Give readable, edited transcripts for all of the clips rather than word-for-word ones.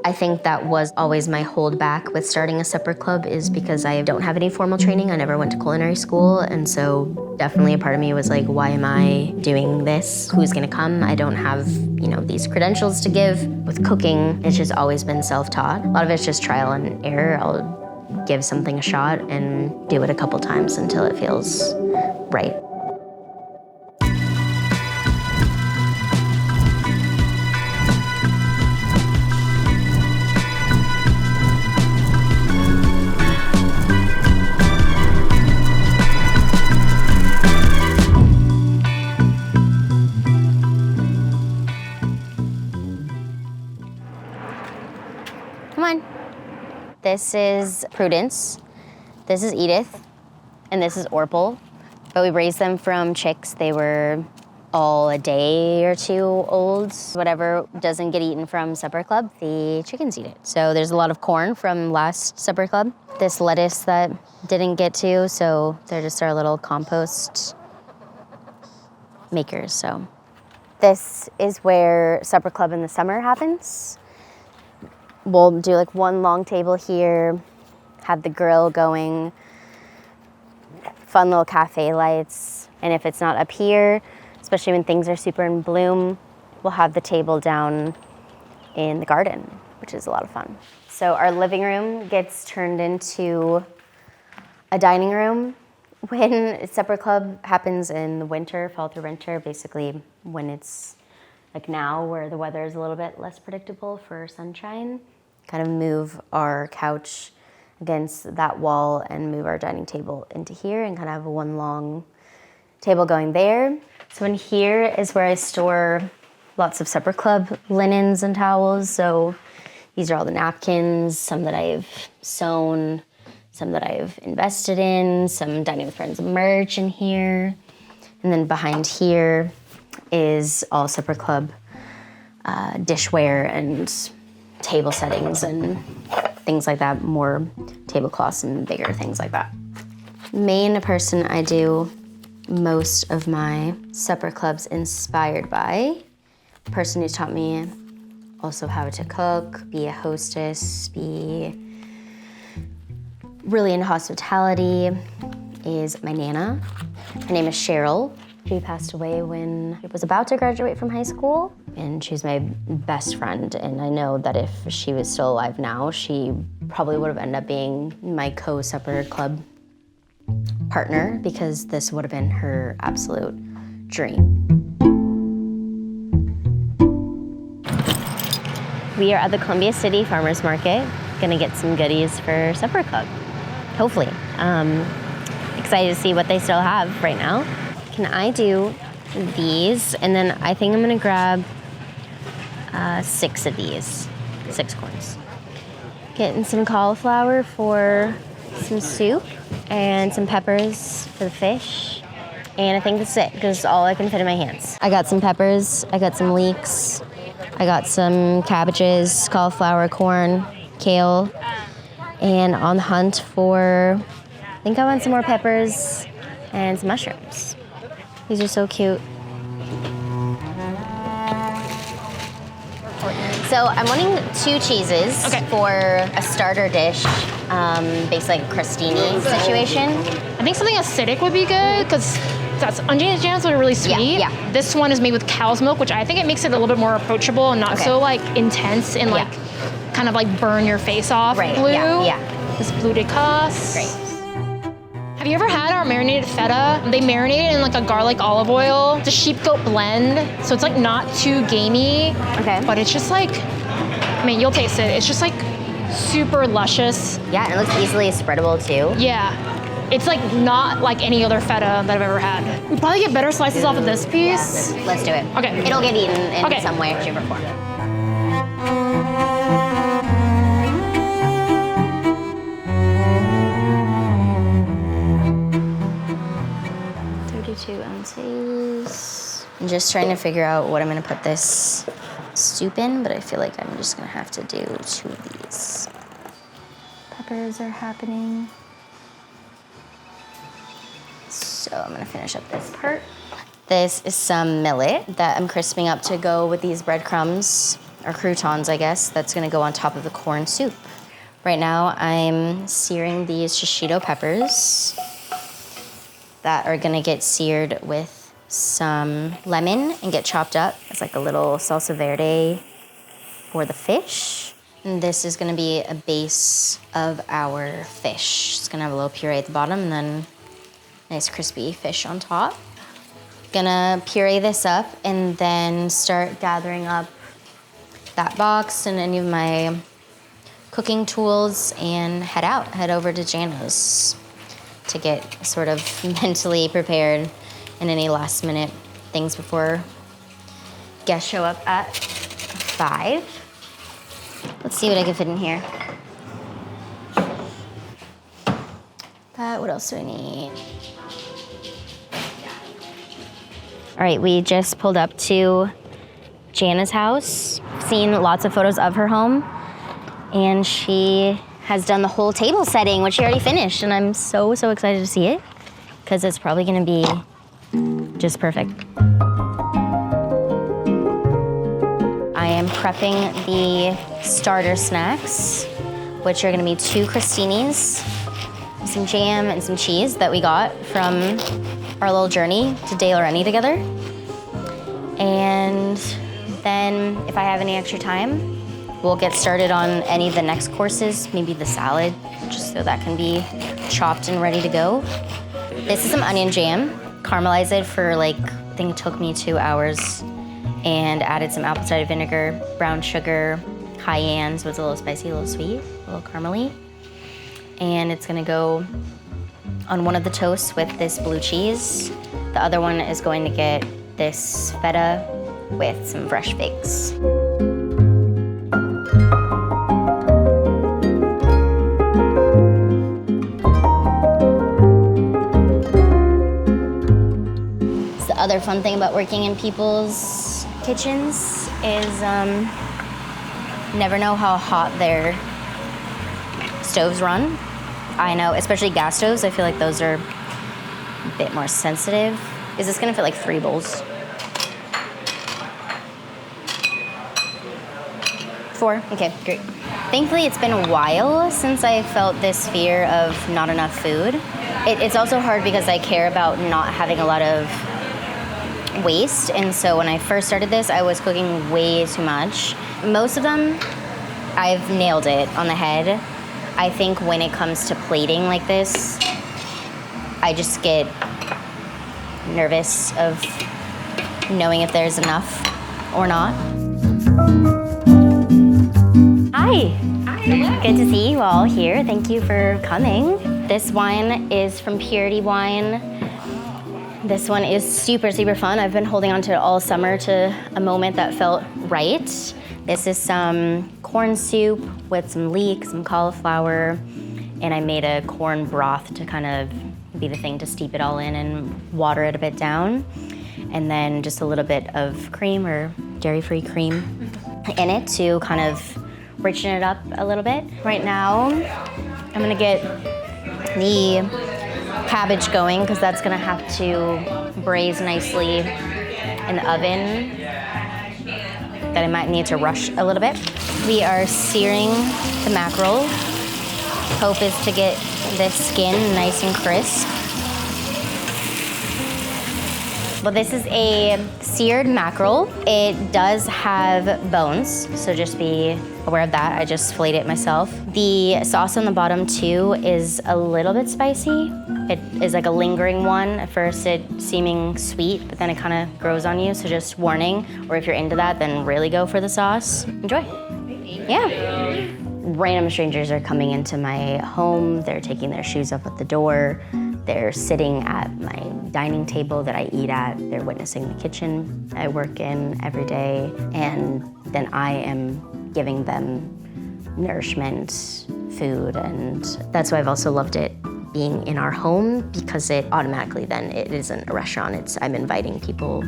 I think that was always my holdback with starting a supper club is because I don't have any formal training. I never went to culinary school, and so definitely a part of me was like, why am I doing this? Who's gonna come? I don't have, these credentials to give. With cooking, it's just always been self-taught. A lot of it's just trial and error. I'll give something a shot and do it a couple times until it feels right. Come on. This is Prudence, this is Edith, and this is Orpal. But we raised them from chicks. They were all a day or two old. Whatever doesn't get eaten from supper club, the chickens eat it. So there's a lot of corn from last supper club. This lettuce that didn't get to, so they're just our little compost makers, so. This is where supper club in the summer happens. We'll do like one long table here, have the grill going, fun little cafe lights. And if it's not up here, especially when things are super in bloom, we'll have the table down in the garden, which is a lot of fun. So our living room gets turned into a dining room. When supper club happens in the winter, fall through winter, basically when it's like now where the weather is a little bit less predictable for sunshine, kind of move our couch against that wall and move our dining table into here and kind of have one long table going there. So in here is where I store lots of supper club linens and towels. So these are all the napkins, some that I've sewn, some that I've invested in, some Dining with Friends merch in here. And then behind here is all supper club dishware and table settings and things like that, more tablecloths and bigger things like that. Main person I do most of my supper clubs inspired by, person who's taught me also how to cook, be a hostess, be really into hospitality, is my Nana. Her name is Cheryl. She passed away when I was about to graduate from high school, and she's my best friend, and I know that if she was still alive now, she probably would have ended up being my co-supper club partner, because this would have been her absolute dream. We are at the Columbia City Farmers Market, gonna get some goodies for supper club, hopefully. Excited to see what they still have right now. Can I do these? And then I think I'm gonna grab 6 of these, 6 corns. Getting some cauliflower for some soup and some peppers for the fish. And I think that's it, because it's all I can fit in my hands. I got some peppers, I got some leeks, I got some cabbages, cauliflower, corn, kale, and on the hunt for, I think I want some more peppers and some mushrooms. These are so cute. So I'm wanting 2 cheeses for a starter dish, basically like crostini situation. I think something acidic would be good, because Jana's are really sweet. Yeah. This one is made with cow's milk, which I think it makes it a little bit more approachable and not so like intense and like kind of like burn your face off. Right. Blue. Yeah. This bleu de casse. Great. Have you ever had our marinated feta? They marinate it in like a garlic olive oil. It's a sheep goat blend, so it's like not too gamey. Okay. But it's just like, I mean, you'll taste it. It's just like super luscious. Yeah, and it looks easily spreadable too. Yeah. It's like not like any other feta that I've ever had. We'll probably get better slices off of this piece. Yeah, let's do it. Okay. It'll get eaten in some way, shape, or form. Ounces. I'm just trying to figure out what I'm gonna put this soup in, but I feel like I'm just gonna have to do 2 of these. Peppers are happening. So I'm gonna finish up this part. This is some millet that I'm crisping up to go with these breadcrumbs or croutons, I guess, that's gonna go on top of the corn soup. Right now, I'm searing these shishito peppers that are gonna get seared with some lemon and get chopped up as like a little salsa verde for the fish. And this is gonna be a base of our fish. It's gonna have a little puree at the bottom and then nice crispy fish on top. Gonna puree this up and then start gathering up that box and any of my cooking tools and head over to Jana's to get sort of mentally prepared in any last minute things before guests show up at 5. Let's see what I can fit in here. What else do I need? All right, we just pulled up to Jana's house. Seen lots of photos of her home, and she has done the whole table setting, which she already finished, and I'm so excited to see it, because it's probably gonna be just perfect. I am prepping the starter snacks, which are gonna be 2 crostinis, some jam and some cheese that we got from our little journey to Delaurenti together. And then if I have any extra time, we'll get started on any of the next courses, maybe the salad, just so that can be chopped and ready to go. This is some onion jam, caramelized it for I think it took me 2 hours, and added some apple cider vinegar, brown sugar, cayenne, so it's a little spicy, a little sweet, a little caramely. And it's gonna go on one of the toasts with this blue cheese. The other one is going to get this feta with some fresh figs. The other fun thing about working in people's kitchens is never know how hot their stoves run. I know, especially gas stoves, I feel like those are a bit more sensitive. Is this gonna fit like 3 bowls? 4, okay, great. Thankfully, it's been a while since I felt this fear of not enough food. It's also hard because I care about not having a lot of waste, and so when I first started this, I was cooking way too much. Most of them, I've nailed it on the head. I think when it comes to plating like this, I just get nervous of knowing if there's enough or not. Hi. Hi. Good to see you all here. Thank you for coming. This wine is from Purity Wine. This one is super fun. I've been holding on to it all summer to a moment that felt right. This is some corn soup with some leek, some cauliflower, and I made a corn broth to kind of be the thing to steep it all in and water it a bit down. And then just a little bit of cream or dairy-free cream in it to kind of richen it up a little bit. Right now, I'm gonna get the cabbage going because that's gonna have to braise nicely in the oven. That I might need to rush a little bit. We are searing the mackerel. Hope is to get this skin nice and crisp. Well, this is a seared mackerel. It does have bones, so just be aware of that. I just filleted it myself. The sauce on the bottom too is a little bit spicy. It is like a lingering one. At first it's seeming sweet, but then it kind of grows on you, so just warning. Or if you're into that, then really go for the sauce. Enjoy. Yeah. Random strangers are coming into my home. They're taking their shoes off at the door. They're sitting at my dining table that I eat at. They're witnessing the kitchen I work in every day. And then I am giving them nourishment, food, and that's why I've also loved it being in our home, because it automatically then it isn't a restaurant. I'm inviting people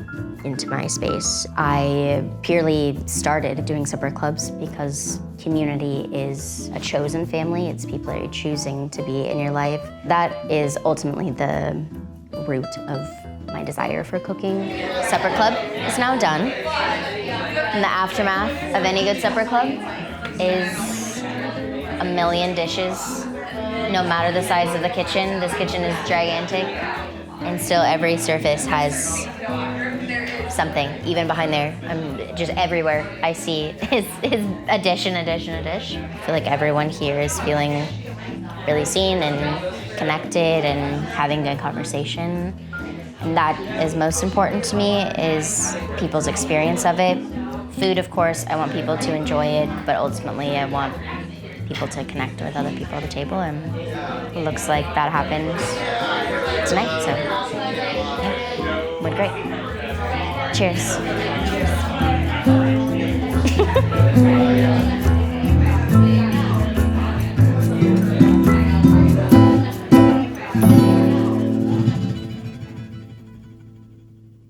into my space. I purely started doing supper clubs because community is a chosen family. It's people that you're choosing to be in your life. That is ultimately the root of my desire for cooking. Supper club is now done. And the aftermath of any good supper club is a million dishes. No matter the size of the kitchen, this kitchen is gigantic, and still every surface has something, even behind there. Just everywhere I see is a dish and a dish and a dish. I feel like everyone here is feeling really seen and connected and having a conversation. And that is most important to me, is people's experience of it. Food, of course, I want people to enjoy it, but ultimately I want people to connect with other people at the table, and it looks like that happened tonight, so yeah, went great. Cheers.